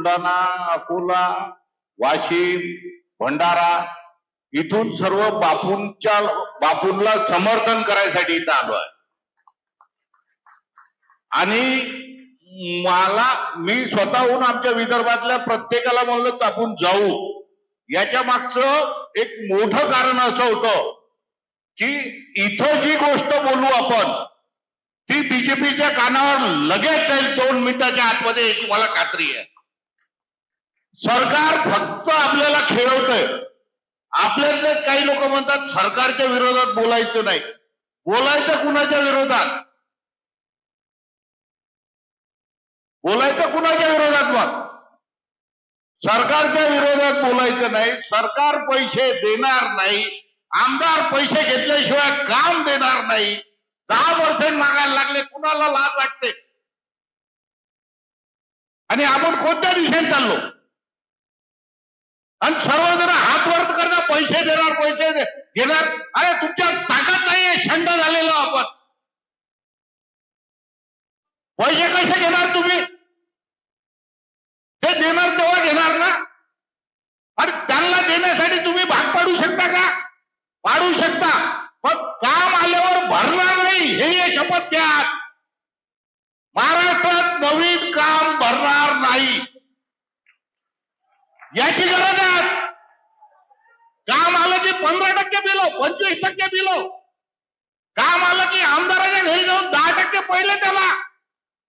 बुलढाणा, अकोला, वाशिम, भंडारा इथून सर्व बापूंला समर्थन करायसाठी इथं आलो आहे. आणि मी स्वतःहून आमच्या विदर्भातल्या प्रत्येकाला म्हणलं तर आपण जाऊ. याच्या मागचं एक मोठं कारण असं होतं की इथं जी गोष्ट बोलू आपण ती बीजेपीच्या कानावर लगेच जाईल 2 मिनिटाच्या आतमध्ये, याची मला खात्री आहे. सरकार फक्त आपल्याला खेळवतंय. आपल्यातले काही लोक म्हणतात सरकारच्या विरोधात बोलायचं नाही. बोलायचं कुणाच्या विरोधात? बोलायचं कुणाच्या विरोधात? मग सरकारच्या विरोधात बोलायचं नाही. सरकार पैसे देणार नाही, आमदार पैसे घेतल्याशिवाय काम देणार नाही. 10% मागायला लागले, कुणाला लाज वाटते? आणि आपण कोणत्या दिशेने चाललो? आणि सर्वजण हात वर करणं, पैसे देणार, पैसे घेणार. अरे तुमच्या ताकद नाहीये, शंड झालेलो आपण. पैसे कसे घेणार तुम्ही? ते देणार तेव्हा घेणार ना. आणि त्यांना देण्यासाठी तुम्ही भाग पाडू शकता का? पाडू शकता, पण काम आल्यावर भरणार नाही, हे शपथ घ्या. महाराष्ट्रात नवीन काम भरणार नाही, याची गरज आहे. काम आलं की 15% बिलो, 25% बिलो. काम आलं की आमदाराच्या घरी जाऊन 10% पहिले त्याला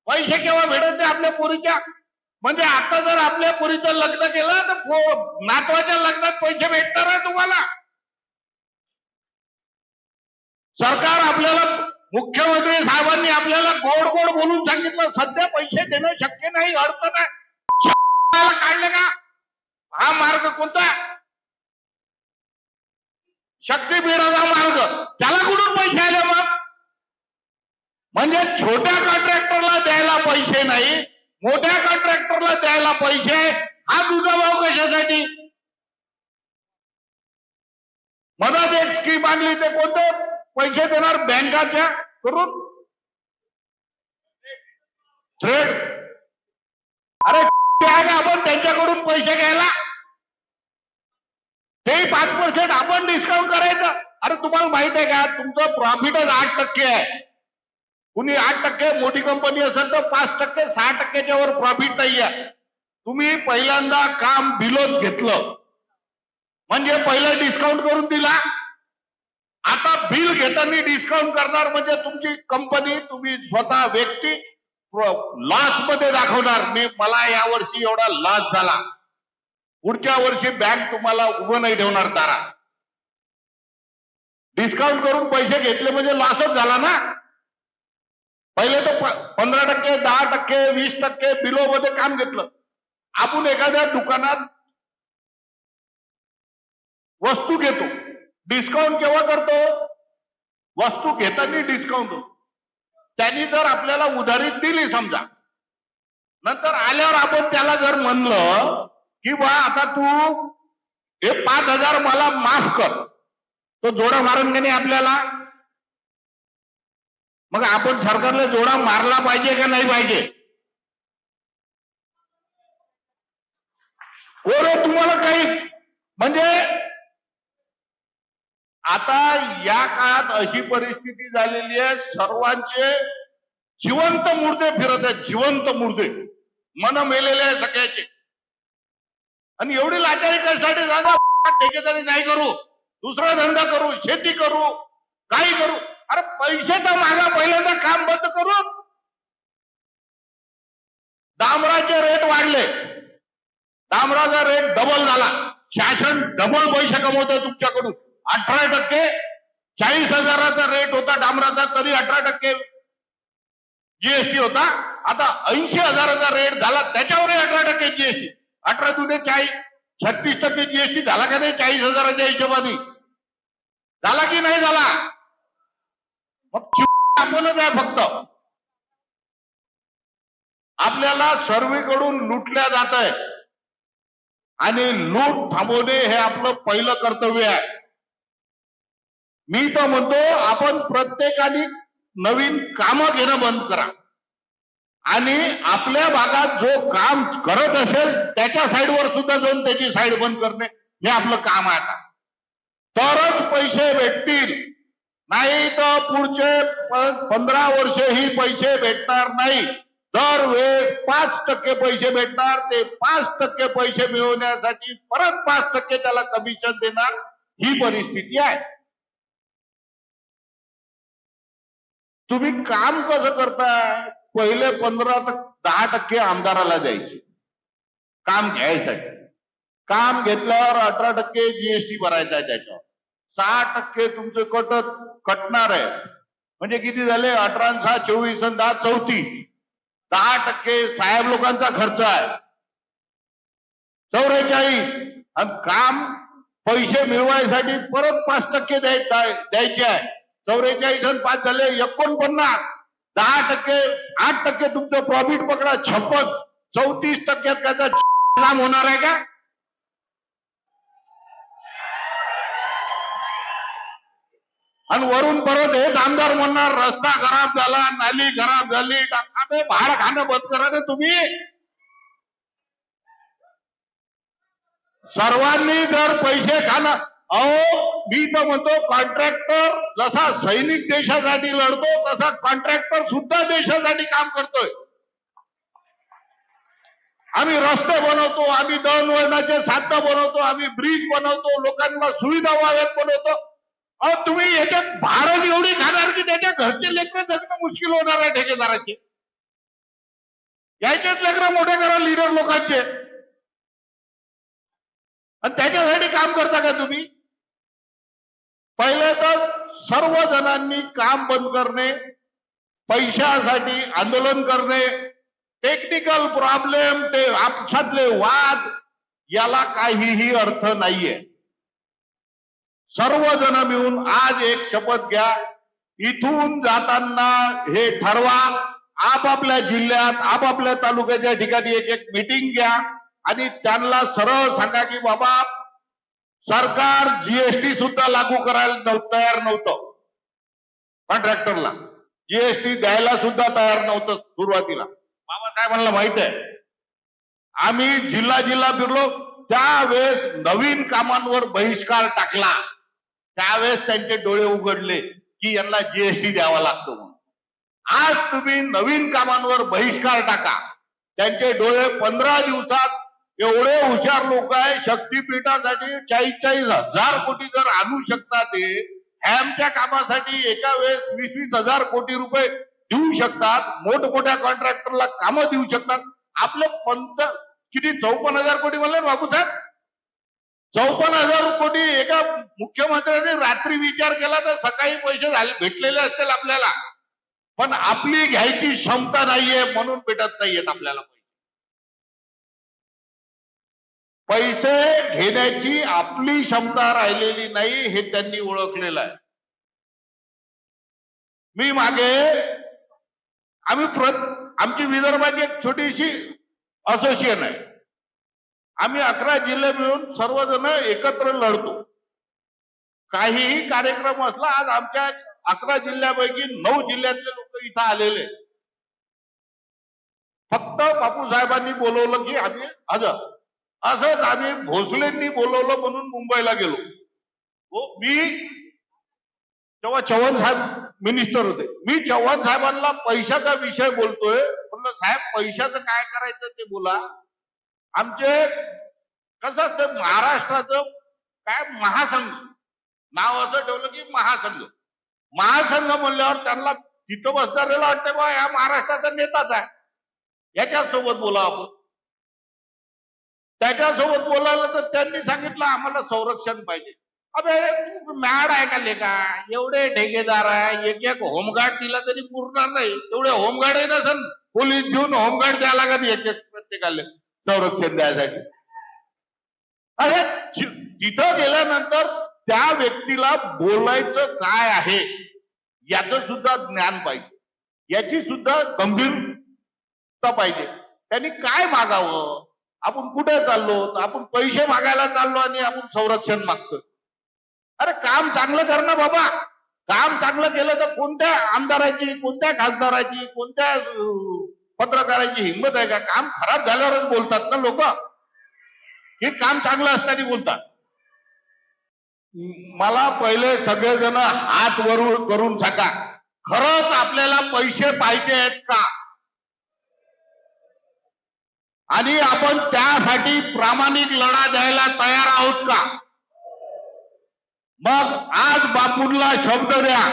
पैसे केव्हा भेटत नाही आपल्या पोरीच्या. म्हणजे आता जर आपल्या पोरीचं लग्न केलं तर नातवाच्या लग्नात पैसे भेटणार आहे तुम्हाला. सरकार आपल्याला, मुख्यमंत्री साहेबांनी आपल्याला गोड गोड बोलून सांगितलं सध्या पैसे देणं शक्य नाही, अडचण आहे. काढले का? हा मार्ग कोणता? शक्तीपीठाचा मार्ग. त्याला कुठून पैसे आले मग? म्हणजे छोट्या कॉन्ट्रॅक्टरला द्यायला पैसे नाही, मोठ्या कॉन्ट्रॅक्टरला द्यायला पैसे. हा दुजाभाव कशासाठी? मधात एक स्कीम आणली, ते कोणते पैसे देणार? बँकाच्या करून थ्रेड. अरे आपण त्यांच्याकडून पैसे घ्यायला, ते 5% आपण डिस्काउंट करायचं. अरे तुम्हाला माहित आहे का, तुमचं प्रॉफिटच 8% आहे. कुणी 8%, मोठी कंपनी असेल तर 5%, 6%च्या वर प्रॉफिट नाही आहे. तुम्ही पहिल्यांदा काम बिलोच घेतलं म्हणजे पहिलं डिस्काउंट करून दिला, आता बिल घेताना डिस्काउंट करणार म्हणजे तुमची कंपनी, तुम्ही स्वतः व्यक्ती लॉस मध्ये दाखवणार. मला यावर्षी एवढा लॉस झाला, पुढच्या वर्षी बँक तुम्हाला उभं नाही ठेवणार दारात. डिस्काउंट करून पैसे घेतले म्हणजे लॉसच झाला ना. पहिले तर 15%, 10%, 20% बिलो मध्ये काम घेतलं. आपण एखाद्या दुकानात वस्तू घेतो, डिस्काउंट केव्हा करतो? वस्तू घेताना डिस्काउंट होतो. त्यांनी जर आपल्याला उधारी दिली समजा, नंतर आल्यावर आपण त्याला जर म्हणलं की बा आता तू हे 5,000 मला माफ कर, तो जोडा मारून का नाही आपल्याला? मग आपण सरकारला जोडा मारला पाहिजे का नाही पाहिजे? तुम्हाला काही म्हणजे आता या काळात अशी परिस्थिती झालेली आहे, सर्वांचे जिवंत मुर्दे फिरत आहेत, जिवंत मुर्दे, मन मेलेले आहे सगळ्याचे. आणि एवढी लाचारी कशासाठी? जागा ठेकेदारी नाही करू, दुसरा धंदा करू, शेती करू, काही करू. अरे पैसे तर मागा, पहिल्यांदा काम बंद करू. डांबराचे रेट वाढले, डांबराचा रेट डबल झाला. शासन डबल पैसे कमवतोय तुमच्याकडून. 18%, 40,000चा रेट होता डांबराचा, तरी 18% जीएसटी होता. आता 80,000चा रेट झाला, त्याच्यावरही 18% जीएसटी. 18 दुने 40, 36% जीएसटी झाला का नाही? 40,000च्या हिशोबाने झाला की नाही झाला? मग आपणच आहे फक्त. आपल्याला सर्वीकडून लुटल्या जात आहे आणि लूट थांबवणे हे आपलं पहिलं कर्तव्य आहे. मी तर म्हणतो आपण प्रत्येकाने नवीन कामं घेणं बंद करा. आणि आपल्या भागात जो काम करत असेल त्याच्या साईडवर सुद्धा जाऊन त्याची साईड बंद करणे हे आपलं काम आहे. तरच पैसे भेटतील, नाही तर पुढचे 15 वर्षेही पैसे भेटणार नाही. दरवेळेस 5% पैसे भेटणार, ते 5% पैसे मिळवण्यासाठी परत 5% त्याला कमिशन देणार, ही परिस्थिती आहे. तुम्ही काम कसं करताय? पहिले 10% आमदाराला द्यायचे काम घ्यायसाठी. काम घेतल्यावर 18% जीएसटी भरायचा आहे, त्याच्यावर 6% तुमचे कटणार आहे. म्हणजे किती झाले? 18 आणि 6 24 आणि 10 34. 10% साहेब लोकांचा खर्च आहे, 44. आणि काम पैसे मिळवायसाठी परत 5% द्यायचे आहे. 44 आणि 5 झाले 49. 10%, 8% तुमचं प्रॉफिट पकडा 56. 34% त्याचा काम होणार आहे का? आणि वरून परत हेच आमदार म्हणणार रस्ता खराब झाला, नाली खराब झाली. अबे भाड खाणं बंद करा ना तुम्ही. सर्वांनी जर पैसे खाणं, मी तर म्हणतो कॉन्ट्रॅक्टर जसा सैनिक देशासाठी लढतो तसा कॉन्ट्रॅक्टर सुद्धा देशासाठी काम करतोय. आम्ही रस्ते बनवतो, आम्ही दळणवळणाचे साधनं बनवतो, आम्ही ब्रिज बनवतो, लोकांना सुविधा व्हाव्यात बनवतो. तुम्ही याच्यात भारत एवढी खाणार की त्याच्या घरचे लेकरं जगणं मुश्किल होणार आहे ठेकेदाराचे. यायचेच लेकरं मोठे करा लीडर लोकांचे, आणि त्याच्यासाठी काम करता का तुम्ही? पहिले तर सर्व जणांनी काम बंद करणे, पैशासाठी आंदोलन करणे, टेक्निकल प्रॉब्लेम, ते आपसातले वाद, याला काहीही अर्थ नाहीये. सर्वजण मिळून आज एक शपथ घ्या. इथून जाताना हे ठरवा, आपापल्या जिल्ह्यात आपापल्या तालुक्याच्या ठिकाणी एक मीटिंग घ्या आणि त्यांना सरळ सांगा की बाबा सरकार जीएसटी सुद्धा लागू करायला तयार नव्हतं. कॉन्ट्रॅक्टरला जीएसटी द्यायला सुद्धा तयार नव्हतं सुरुवातीला. बाबासाहेबांना माहित आहे, आम्ही जिल्हा फिरलो, त्यावेळेस नवीन कामांवर बहिष्कार टाकला. त्यावेळेस त्यांचे डोळे उघडले की यांना जीएसटी द्यावा लागतो म्हणून. आज तुम्ही नवीन कामांवर बहिष्कार टाका, त्यांचे डोळे 15 दिवसात, एवढे हुशार लोक आहे, शक्तीपीठासाठी 40,000 कोटी जर आणू शकतात, ते हॅमच्या कामासाठी एका वेळेस 20,000 कोटी रुपये देऊ शकतात, मोठमोठ्या कॉन्ट्रॅक्टरला कामं देऊ शकतात. आपले किती 54,000 कोटी म्हणले बाबूसाहेब? 54,000 कोटी एका मुख्यमंत्र्यांनी रात्री विचार केला तर सकाळी पैसे भेटलेले असतील आपल्याला, पण आपली घ्यायची क्षमता नाहीये म्हणून भेटत नाहीयेत आपल्याला. पैसे घेण्याची आपली क्षमता राहिलेली नाही हे त्यांनी ओळखलेलं आहे. मी मागे आमची विदर्भाची एक छोटीशी असोसिएशन आहे. आम्ही 11 जिल्हे मिळून सर्वजण एकत्र लढतो. काहीही कार्यक्रम असला, आज आमच्या 11 जिल्ह्यापैकी 9 जिल्ह्यातले लोक इथं आलेले. फक्त बापू साहेबांनी बोलवलं की आम्ही हजर. असंच आम्ही भोसलेंनी बोलवलं म्हणून मुंबईला गेलो. मी तेव्हा चव्हाण साहेब मिनिस्टर होते. मी चव्हाण साहेबांना पैशाचा विषय बोलतोय, म्हणलं साहेब पैशाचं काय करायचं ते बोला. आमचे कसं असतं महाराष्ट्राचं काय महासंघ नाव असं ठेवलं की महासंघ म्हणल्यावर त्यांना तिथं बसणाऱ्याला वाटतं बा या महाराष्ट्राचा नेताच आहे, याच्यासोबत बोला आपण. त्याच्यासोबत बोलायला तर त्यांनी सांगितलं आम्हाला संरक्षण पाहिजे. अबे मॅड आहे का लेका? एवढे ठेकेदार आहे, एक होमगार्ड दिला तरी पुरणार नाही. एवढे होमगार्ड नसेल, पोलीस घेऊन होमगार्ड द्यायला लागत एक प्रत्येकाला संरक्षण द्यायसाठी. अरे तिथं गेल्यानंतर त्या व्यक्तीला बोलायचं काय आहे याचं सुद्धा ज्ञान पाहिजे, याची सुद्धा गंभीरता पाहिजे. त्यांनी काय मागावं, आपण कुठे चाललो, आपण पैसे मागायला चाललो आणि आपण संरक्षण मागतो. अरे काम चांगलं कर ना बाबा. काम चांगलं केलं तर कोणत्या आमदाराची, कोणत्या खासदाराची, कोणत्या पत्रकाराची हिंमत आहे का? काम खराब झाल्यावरच बोलतात ना लोक, हे काम चांगलं असताना बोलतात. मला पहिले सगळेजण हात वर करून सांगा, खरंच आपल्याला पैसे पाहिजे आहेत का? आणि आपण त्यासाठी प्रामाणिक लढा द्यायला तयार आहोत का? मग आज बापूंना शब्द द्या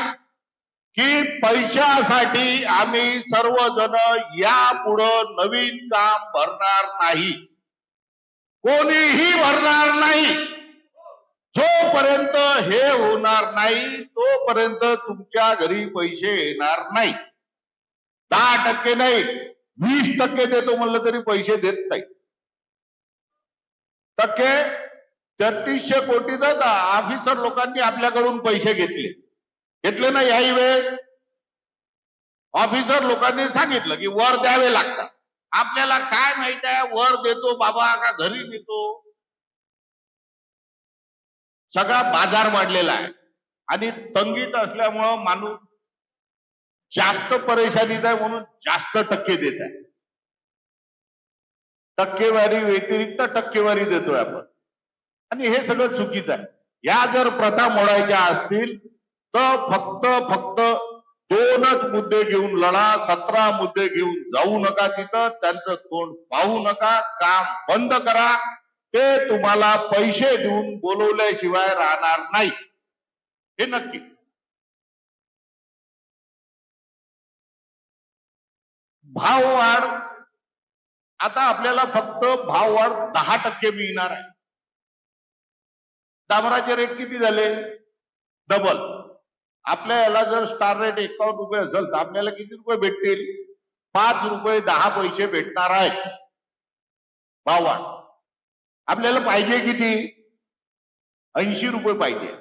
की पैशासाठी आम्ही सर्वजण यापुढं नवीन काम भरणार नाही, कोणीही भरणार नाही. जोपर्यंत हे होणार नाही तोपर्यंत तुमच्या घरी पैसे येणार नाही. 10% नाही, 20% देतो म्हणलं तरी पैसे देत नाही. टक्के 3300 कोटीचं ऑफिसर लोकांनी आपल्याकडून पैसे घेतले ना. याही वेळ ऑफिसर लोकांनी सांगितलं की वर द्यावे लागतात. आपल्याला काय माहित आहे वर देतो बाबा का घरी देतो? सगळा बाजार वाढलेला आहे आणि तंगीत असल्यामुळं माणूस जास्त परेशानीत आहे म्हणून जास्त टक्के देत आहे. टक्केवारी व्यतिरिक्त टक्केवारी देतोय आपण आणि हे सगळं चुकीचं आहे. या जर प्रथा मोडायच्या असतील तर फक्त 2च मुद्दे घेऊन लढा. 17 मुद्दे घेऊन जाऊ नका तिथं. त्यांचं तोंड पाहू नका. काम बंद करा. ते तुम्हाला पैसे देऊन बोलवल्याशिवाय राहणार नाही, हे नक्की. भाव वाढ, आता आपल्याला फक्त भाव वाढ 10% मिळणार आहे. डांबराचे रेट किती झाले? डबल. आपल्या याला जर स्टार रेट 51 रुपये असेल तर आपल्याला किती रुपये भेटतील? 5 रुपये 10 पैसे भेटणार आहेत भाव वाढ. आपल्याला पाहिजे किती? 80 रुपये पाहिजे.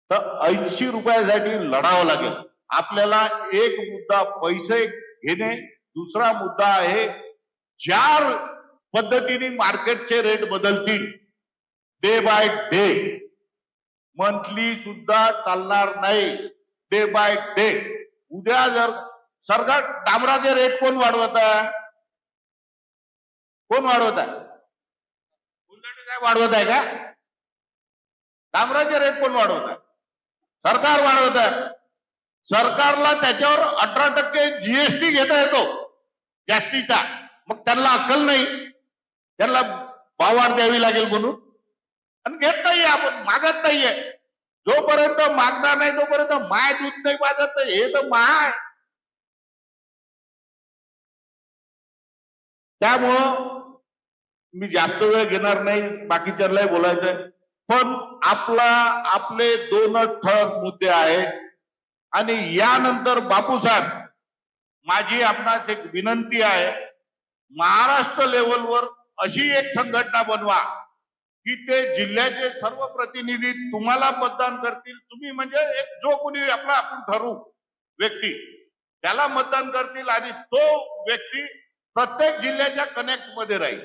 तर 80 रुपयासाठी लढावं लागेल आपल्याला. एक मुद्दा पैसे घेणे, दुसरा मुद्दा आहे ज्या पद्धतीने मार्केटचे रेट बदलतील डे बाय डे, मंथली सुद्धा चालणार नाही, डे बाय डे. उद्या जर सरकार डांबराचे रेट कोण वाढवत आहे? कोण वाढवत आहे? काय वाढवत आहे का? डांबराचे रेट कोण वाढवत आहे? सरकार वाढवत आहे. सरकारला त्याच्यावर 18% जीएसटी घेता येतो जास्तीचा. मग त्यांना अक्कल नाही त्यांना भाववाढ द्यावी लागेल म्हणून? आणि घेत नाहीये, आपण मागत नाहीये. जोपर्यंत मागणार नाही तोपर्यंत माय दूध नाही पाजत. हे तर माय. त्यामुळं मी जास्त वेळ घेणार नाही, बाकीच्यांनाही बोलायचंय. पण आपले 2 ठळक मुद्दे आहेत आणि यानंतर बापूसाहेब, माझी आपणास एक विनंती आहे, महाराष्ट्र लेवलवर अशी एक संघटना बनवा की ते जिल्ह्याचे सर्व प्रतिनिधी तुम्हाला मतदान करतील. तुम्ही म्हणजे एक जो कोणी आपण ठरवू व्यक्ती त्याला मतदान करतील आणि तो व्यक्ती प्रत्येक जिल्ह्याच्या कनेक्ट मध्ये राहील,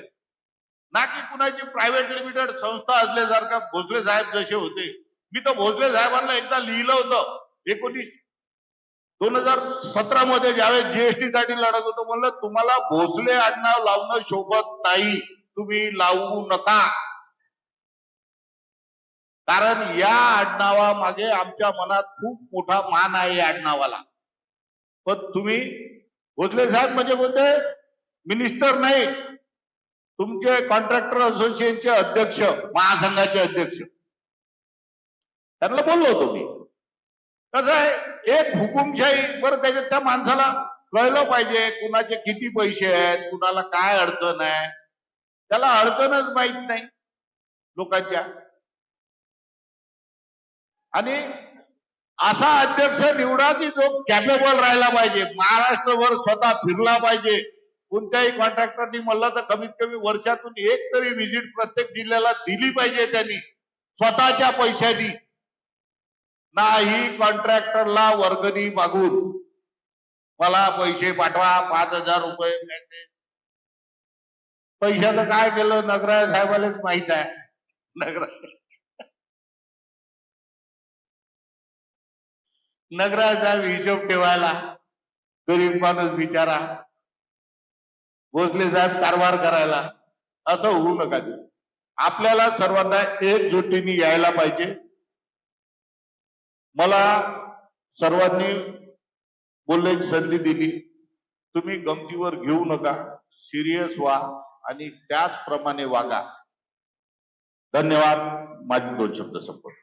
ना की कुणाची प्रायव्हेट लिमिटेड संस्था असल्यासारखा. भोसले साहेब जसे होते, मी तर भोसले साहेबांना एकदा लिहिलं होतं 2017 मध्ये ज्यावेळेस जीएसटी साठी लढत होतो, म्हणलं तुम्हाला भोसले आडनाव लावणं शोभत नाही, तुम्ही लावू नका. कारण या आडनावामागे आमच्या मनात खूप मोठा मान आहे या आडनावाला. पण तुम्ही भोसले साहेब म्हणजे कोणते मिनिस्टर नाही, तुमचे कॉन्ट्रॅक्टर असोसिएशनचे अध्यक्ष, महासंघाचे अध्यक्ष. त्यांना बोललो होतो मी. कसं आहे, एक हुकुमशाही. बरं, त्याच्यात त्या माणसाला कळलं पाहिजे कुणाचे किती पैसे आहेत, कुणाला काय अडचण आहे. त्याला अडचणच माहित नाही लोकांच्या. आणि असा अध्यक्ष निवडा की जो कॅपेबल राहायला पाहिजे, महाराष्ट्रभर स्वतः फिरला पाहिजे. कोणत्याही कॉन्ट्रॅक्टरनी म्हणलं तर कमीत कमी वर्षातून एक तरी व्हिजिट प्रत्येक जिल्ह्याला दिली पाहिजे त्यांनी, स्वतःच्या पैशानी. नाही कॉन्ट्रॅक्टरला वर्गणी मागून मला पैसे पाठवा 5000 रुपये. पैशाचं काय केलं नगराज साहेबालाच माहित आहे. नगराज साहेब हिशोब ठेवायला गरीब माणूस बिचारा भोसले साहेब कारभार करायला, असं होऊ नका ते. आपल्याला सर्वांना एकजुटीने यायला पाहिजे. मला सर्वांनी बोलण्याची संधी दिली. तुम्ही गमतीवर घेऊ नका, सिरियस व्हा आणि त्याचप्रमाणे वागा. धन्यवाद. माझे 2 शब्द संपवतो.